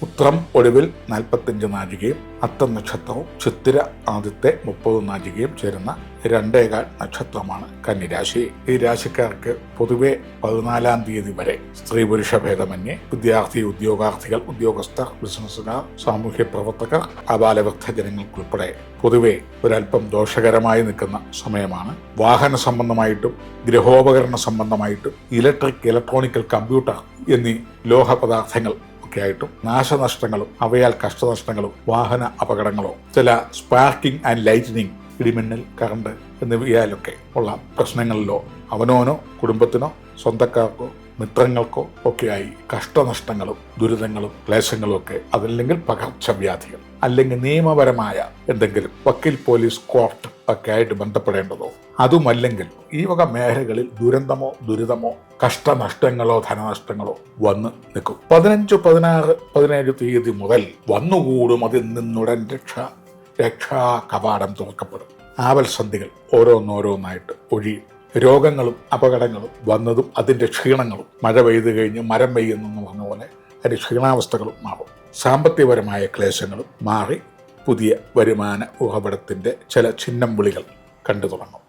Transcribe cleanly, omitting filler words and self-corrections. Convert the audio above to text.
ഉത്രം ഒടുവിൽ 45 നാഴികയും അത്തം നക്ഷത്രവും ചിത്തിര ആദ്യത്തെ 30 നാഴികയും ചേരുന്ന 2 നക്ഷത്രമാണ് കന്നിരാശി. ഈ രാശിക്കാർക്ക് പൊതുവെ 14-ാം തീയതി വരെ സ്ത്രീ പുരുഷ ഭേദമന്യേ ഉദ്യോഗാർത്ഥികൾ, ഉദ്യോഗസ്ഥർ, ബിസിനസ്സുകാർ, സാമൂഹ്യ പ്രവർത്തകർ, അബാലവൃദ്ധ ജനങ്ങൾക്കുൾപ്പെടെ പൊതുവെ ഒരല്പം ദോഷകരമായി നിൽക്കുന്ന സമയമാണ്. വാഹന സംബന്ധമായിട്ടും ഗൃഹോപകരണ സംബന്ധമായിട്ടും ഇലക്ട്രോണിക്കൽ കമ്പ്യൂട്ടർ എന്നീ ലോഹ പദാർത്ഥങ്ങൾ ആയിട്ടും നാശനഷ്ടങ്ങളും അവയാൽ കഷ്ടനഷ്ടങ്ങളും വാഹന അപകടങ്ങളോ ചില സ്പാർക്കിംഗ് ആൻഡ് ലൈറ്റനിങ് ഇടിമിന്നൽ, കറണ്ട് എന്നിവയാലൊക്കെ ഉള്ള പ്രശ്നങ്ങളിലോ അവനോനോ കുടുംബത്തിനോ സ്വന്തക്കാർക്കോ മിത്രങ്ങൾക്കോ ഒക്കെയായി കഷ്ടനഷ്ടങ്ങളും ദുരിതങ്ങളും ക്ലേശങ്ങളും ഒക്കെ, അതല്ലെങ്കിൽ പകർച്ചവ്യാധികൾ, അല്ലെങ്കിൽ നിയമപരമായ എന്തെങ്കിലും വക്കീൽ, പോലീസ്, കോർട്ട് ഒക്കെ ആയിട്ട് ബന്ധപ്പെടേണ്ടതോ, അതുമല്ലെങ്കിൽ ഈ വക മേഖലകളിൽ ദുരിതമോ കഷ്ടനഷ്ടങ്ങളോ ധനനഷ്ടങ്ങളോ വന്ന് നിൽക്കും. 15, 16, 17 തീയതി മുതൽ വന്നുകൂടും അതിൽ നിന്നുടൻ രക്ഷാ കവാടം തുറക്കപ്പെടും. ആവൽസന്ധികൾ ഓരോന്നോരോന്നായിട്ട് ഒഴിയും. രോഗങ്ങളും അപകടങ്ങളും വന്നതും അതിൻ്റെ ക്ഷീണങ്ങളും, മഴ പെയ്തു കഴിഞ്ഞ് മരം പെയ്യുന്നെന്ന് പറഞ്ഞ പോലെ അതിൻ്റെ ക്ഷീണാവസ്ഥകളും മാറും. സാമ്പത്തികപരമായ ക്ലേശങ്ങളും മാറി പുതിയ വരുമാന ഉറവിടത്തിൻ്റെ ചില ചിഹ്നം വിളികൾ കണ്ടു തുടങ്ങും.